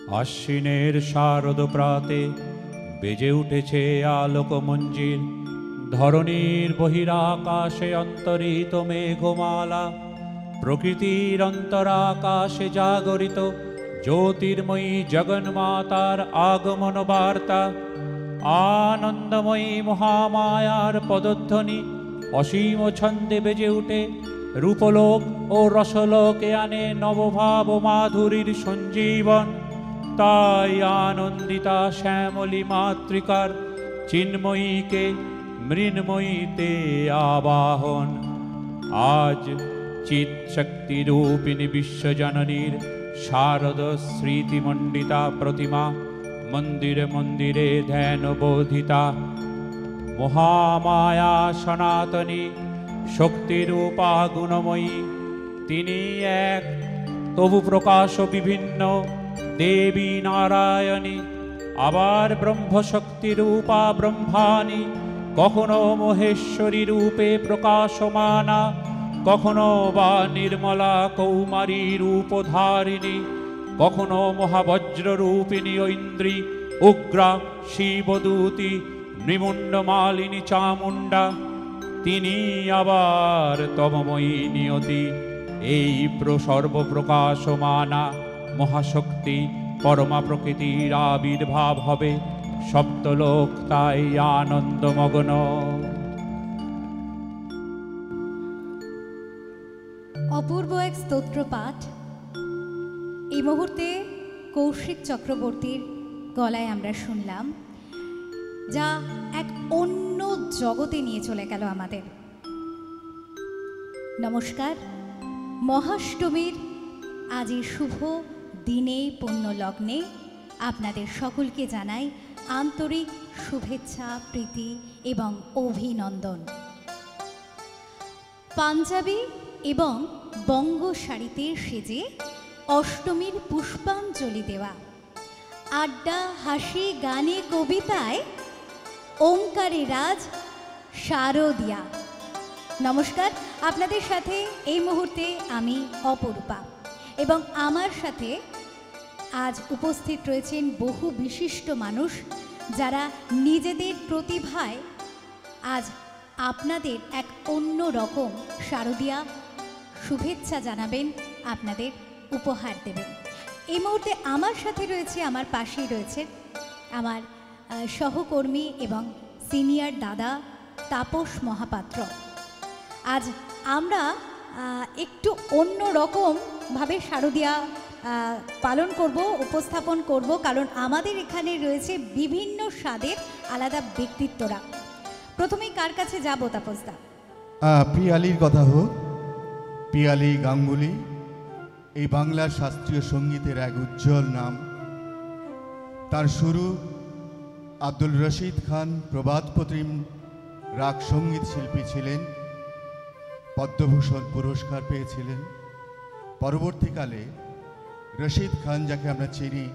আশ্বিনের শারদ প্রাতে বেজে উঠেছে আলোকমঞ্জিল। ধরণীর বহিরাকাশে অন্তরিত মেঘমালা, প্রকৃতির অন্তরাকাশে জাগরিত জ্যোতির্ময়ী জগন্মাতার আগমন বার্তা। আনন্দময়ী মহামায়ার পদধ্বনি অসীম ছন্দে বেজে উঠে রূপলোক ও রসলোকে আনে নবভাব ও মাধুরীর সঞ্জীবন। তাই আনন্দিতা শ্যামলী মাতৃকার চিন্ময়ীকে মৃন্ময়ীতে আবাহন। আজ চিৎশক্তিরূপিণী বিশ্বজননীর শারদ স্মৃতিমণ্ডিতা প্রতিমা মন্দিরে মন্দিরে ধ্যান বোধিতা। মহামায়া সনাতনী শক্তিরূপা গুণময়ী, তিনি এক তবু প্রকাশ বিভিন্ন দেবী নারায়ণী। আবার ব্রহ্মশক্তি রূপা ব্রহ্মাণী, কখনো মহেশ্বরী রূপে প্রকাশমানা, কখনো বা নির্মলা কৌমারী রূপধারিণী, কখনো মহাবজ্র রূপিণী ঐন্দ্রী উগ্রা শিবদূতি নৃমুণ্ডমালিনী চামুণ্ডা। তিনি আবার তমময়ী নিয়তি, এই সর্বপ্রকাশমানা মহাশক্তি পরমা প্রকৃতির আবির্ভাব হবে। সপ্তলোক তাই আনন্দমগ্ন। অপূর্ব এক স্তোত্র পাঠ এই মুহূর্তে কৌশিক চক্রবর্তীর গলায় আমরা শুনলাম, যা এক অন্য জগতে নিয়ে চলে গেল আমাদের। নমস্কার। মহাষ্টমীর আজ এই শুভ দিনে পুণ্য লগ্নে আপনাদের সকলকে জানাই আন্তরিক শুভেচ্ছা, প্রীতি এবং অভিনন্দন। পাঞ্জাবি এবং বঙ্গ শাড়িতে সেজে অষ্টমীর পুষ্পাঞ্জলি দেওয়া, আড্ডা, হাসি, গানে, কবিতায় ওঙ্কারে রাজ শারদিয়া। নমস্কার। আপনাদের সাথে এই মুহূর্তে আমি অপরূপা, এবং আমার সাথে আজ উপস্থিত রয়েছেন বহু বিশিষ্ট মানুষ, যারা নিজেদের প্রতিভায় আজ আপনাদের এক অন্য রকম শারদিয়া শুভেচ্ছা জানাবেন, আপনাদের উপহার দেবেন। এই মুহূর্তে আমার সাথে রয়েছে, আমার পাশেই রয়েছে আমার সহকর্মী এবং সিনিয়র দাদা তাপস মহাপাত্র। আজ আমরা একটু অন্য রকমভাবে শারদিয়া পালন করব, উপস্থাপন করব, কারণ আমাদের এখানে রয়েছে বিভিন্ন স্বাদের আলাদা ব্যক্তিত্বরা। প্রথমেই কার কাছে যাব তাপসদা? পিয়ালির কথা হোক। পিয়ালি গাঙ্গুলি এই বাংলার শাস্ত্রীয় সঙ্গীতের এক উজ্জ্বল নাম। তার শুরু আব্দুল রশিদ খান প্রবাদ প্রতিম রাগ সঙ্গীত শিল্পী ছিলেন, পদ্মভূষণ পুরস্কার পেয়েছিলেন। পরবর্তীকালে রশিদ খান, যাকে আমরা চিনি,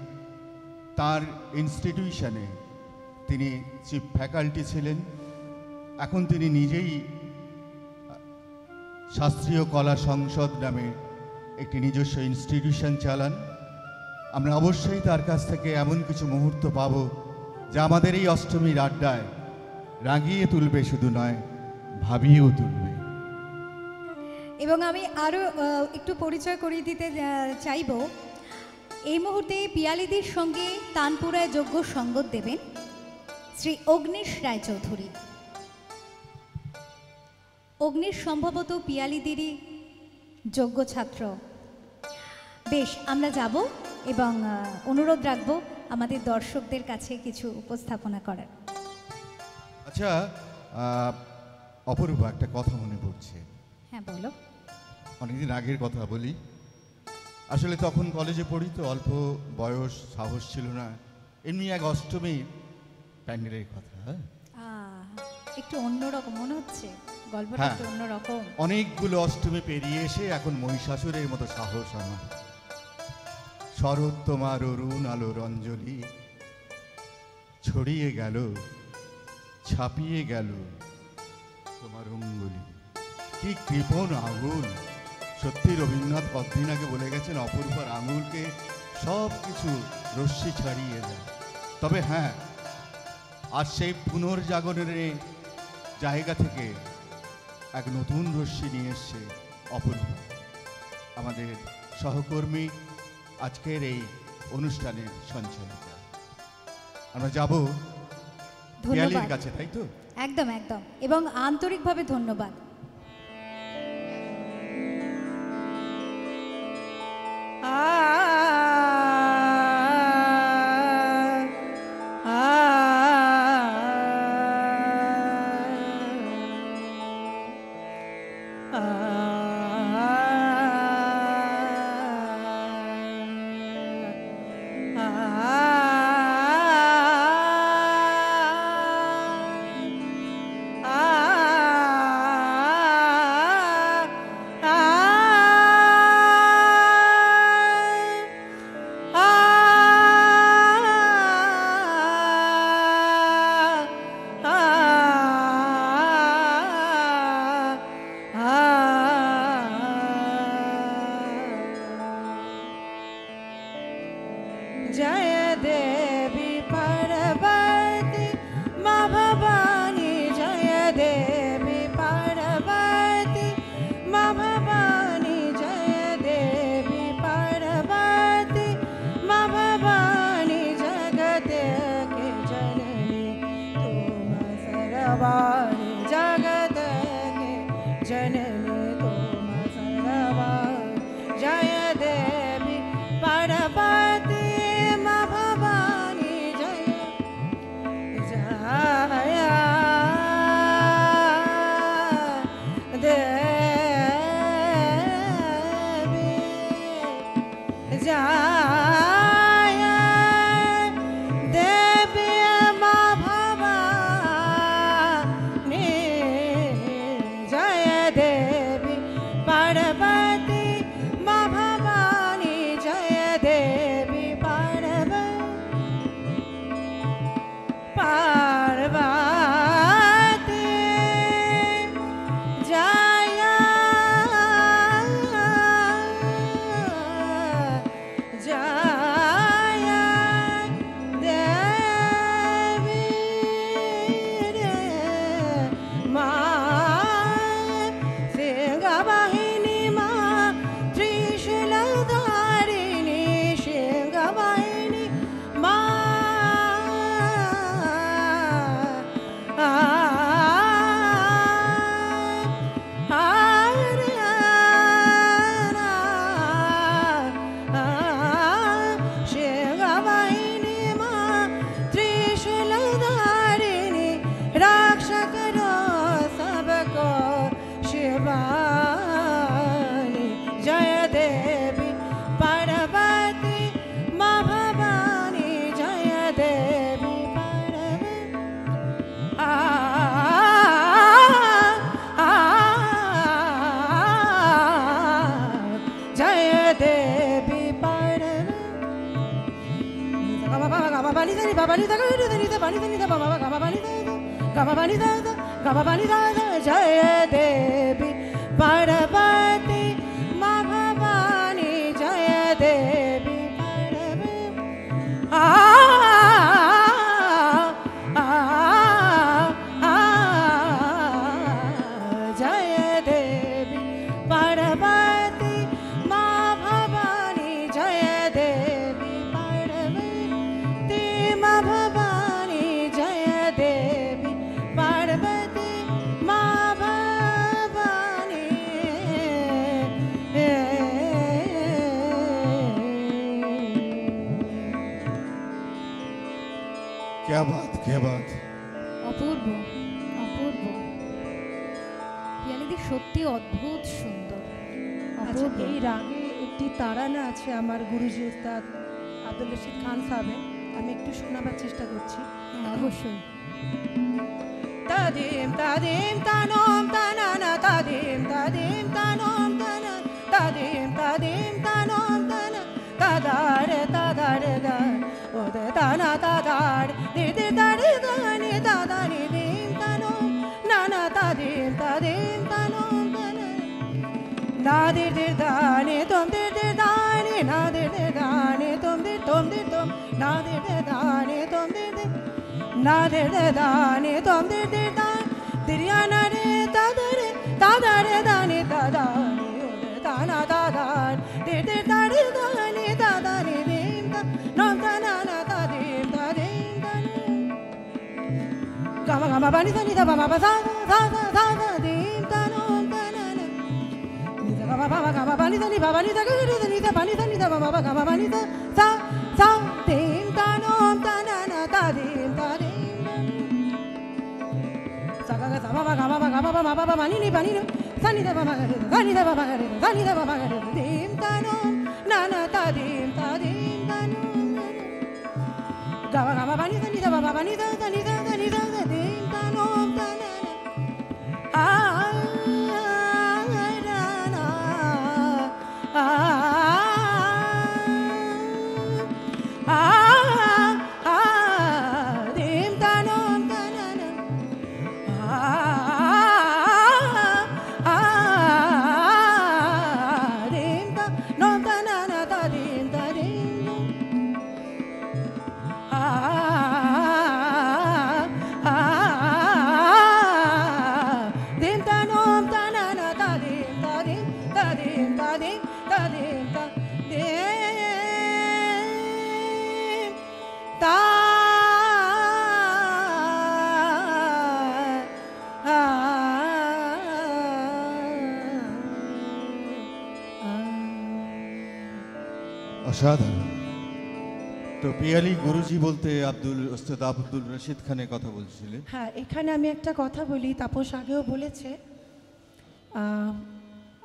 তার ইনস্টিটিউশনে তিনি চিফ ফ্যাকাল্টি ছিলেন। এখন তিনি নিজেই শাস্ত্রীয় কলা সংসদ নামে একটি নিজস্ব ইনস্টিটিউশন চালান। আমরা অবশ্যই তার কাছ থেকে এমন কিছু মুহূর্ত পাব যা আমাদের এই অষ্টমীর আড্ডায় রাগিয়ে তুলবে, শুধু নয় ভাবিয়েও তুলবে। এবং আমি আরও একটু পরিচয় করিয়ে দিতে চাইব। এই মুহূর্তে পিয়ালিদির সঙ্গে তানপুরায় যোগ্য সঙ্গত দেবেন শ্রী অগ্নিশ রায়চৌধুরী। অগ্নিশ সম্ভবত পিয়ালিদিরই যোগ্য ছাত্র। বেশ, আমরা যাব এবং অনুরোধ রাখব আমাদের দর্শকদের কাছে কিছু উপস্থাপনা করার। আচ্ছা অপরূপা, একটা কথা মনে পড়ছে। হ্যাঁ, বলো। অনেকদিন আগের কথা বলি। আসলে তখন কলেজে পড়ি, তো অল্প বয়স, সাহস ছিল না। এমনি এক অষ্টমীর প্যান্ডেলের কথা। একটু অন্যরকম মনে হচ্ছে গল্পটা, একটু অন্যরকম। অনেকগুলো অষ্টমী পেরিয়ে এসে এখন মহিষাসুরের মতো সাহস আমার। শরৎ তোমার অরুণ আলোর অঞ্জলি ছড়িয়ে গেল, ছাপিয়ে গেল তোমার অঙ্গুলি। কি কৃপণ আঙুল! সত্যি রবীন্দ্রনাথ কতদিন আগে বলে গেছেন, অপরূপার আঙুলকে সব কিছু রশ্মি ছাড়িয়ে যায়। তবে হ্যাঁ, আর সেই পুনর্জাগরণের জায়গা থেকে এক নতুন রশ্মি নিয়ে এসছে অপূর্ব, আমাদের সহকর্মী, আজকের এই অনুষ্ঠানের সঞ্চালিকা। আমরা যাব পিয়ালির ধন্যবাদ। কাছে, তাই তো? একদম একদম, এবং আন্তরিকভাবে ধন্যবাদ। जय देवी पार्वती माँ भवानी, जय देवी पार्वती माँ भवानी, जय देवी पार्वती माँ भवानी, जगत के जननी तुम सर्वाणी, जगत के जननी तुम सर्वाणी, जय देवी पार्वती माँ भवानी, जय देवी, जय देवी माँ भवानी, जय देवी पार्वती माँ भवानी, जय देवी पार्वती, जय जय देवी माँ सिंहवाहिनी माँ त्रिशूलधारिणी, सिंहवाहिनी माँ सिंहवाहिनी माँ त्रिशूलधारिणी, रक्षा करो सबको शिवानी, जय देवी पार्वती माँ भवानी, जय देवी पार्वती, जय देवी पार्वती, जय देवी पार्वती माँ भवानी, जय देवी पार्वती, जय देवी पार्वती माँ भवानी, जय देवी पार्वती माँ भवानी, जय देवी पार्वती माँ भवानी। क्या बात, क्या बात! অপূর্ব অপূর্ব, পিয়ালিদি সত্যি অদ্ভুত সুন্দর, আচ্ছা, অপূর্ব। এই রাগে একটি তারানা আছে আমার গুরুজি উস্তাদ আব্দুল রশিদ খান সাহেবের, আমি একটু শোনাবার চেষ্টা করছি। হ্যাঁ, অবশ্যই। তাদিম তাদিম তানম তানানা, তাদিম তাদিম তানম তানা, তাদিম তাদিম তানম তানা, তাদারে তাদারে দা ওদে তানা তাদার দিদি দারে দানি দাদানি দিম তানম নানা, তাদিম তাদিম তানম তানা, নাদের দের দানে তোম দের দের দানে, নাদের দের দানে তোম na de de da ne tom de de na de de da ne tom de de da diriya na re da re da ne da da ne o de da na da da de da re da ne da ne de da nom da na da de da gama gama bani da ni da ba ma ba da de da nom da na ni da ba ba gama bani da ni ba bani da ga da ni da bani da ni da ba ba gama bani da sa de da nom da na da de sa ga ga ba gama ba ba bani ni sa ni da ba ma ga da ni da ba ma ga da ni da ba ma ga de da nom na da de da nom gama gama bani da ni da ba ba bani da ni da de da nom da na অসাধারণ। তো পিয়ালি গুরুজি বলতে ওস্তাদ আব্দুল রশিদ খানের কথা বলছিলেন। হ্যাঁ, এখানে আমি একটা কথা বলি, তাপস আগেও বলেছে।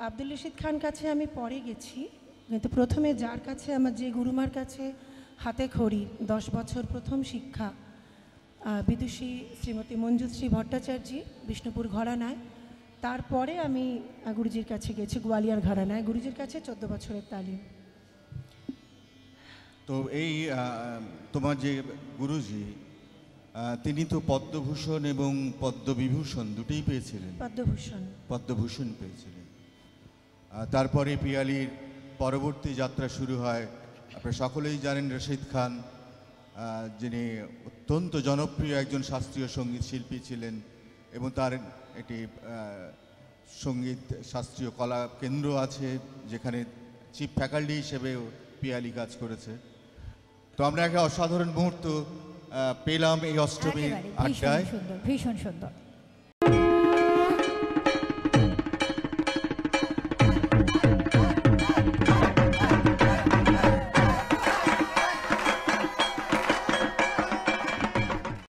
আব্দুল রশিদ খান কাছে আমি পরে গেছি, কিন্তু প্রথমে যার কাছে আমার যে গুরুমার কাছে হাতে খড়ি 10 বছর প্রথম শিক্ষা, বিদুষী শ্রীমতী মঞ্জুশ্রী ভট্টাচার্য, বিষ্ণুপুর ঘরানায়। তারপরে আমি গুরুজির কাছে গেছি গোয়ালিয়ার ঘরানায়, গুরুজির কাছে 14 বছরের তালিম। তো এই তোমার যে গুরুজি, তিনি তো পদ্মভূষণ এবং পদ্মবিভূষণ দুটোই পেয়েছিলেন। পদ্মভূষণ পেয়েছিলেন। তারপরে পিয়ালির পরবর্তী যাত্রা শুরু হয়। আপনারা সকলেই জানেন রশিদ খান, যিনি অত্যন্ত জনপ্রিয় একজন শাস্ত্রীয় সঙ্গীত শিল্পী ছিলেন এবং তার একটি সঙ্গীত শাস্ত্রীয় কলা কেন্দ্র আছে, যেখানে চিফ ফ্যাকাল্টি হিসেবেও পিয়ালি কাজ করেছে। তো আমরা একটা অসাধারণ মুহূর্ত পেলাম এই অষ্টমীর আড্ডায়। ভীষণ সুন্দর।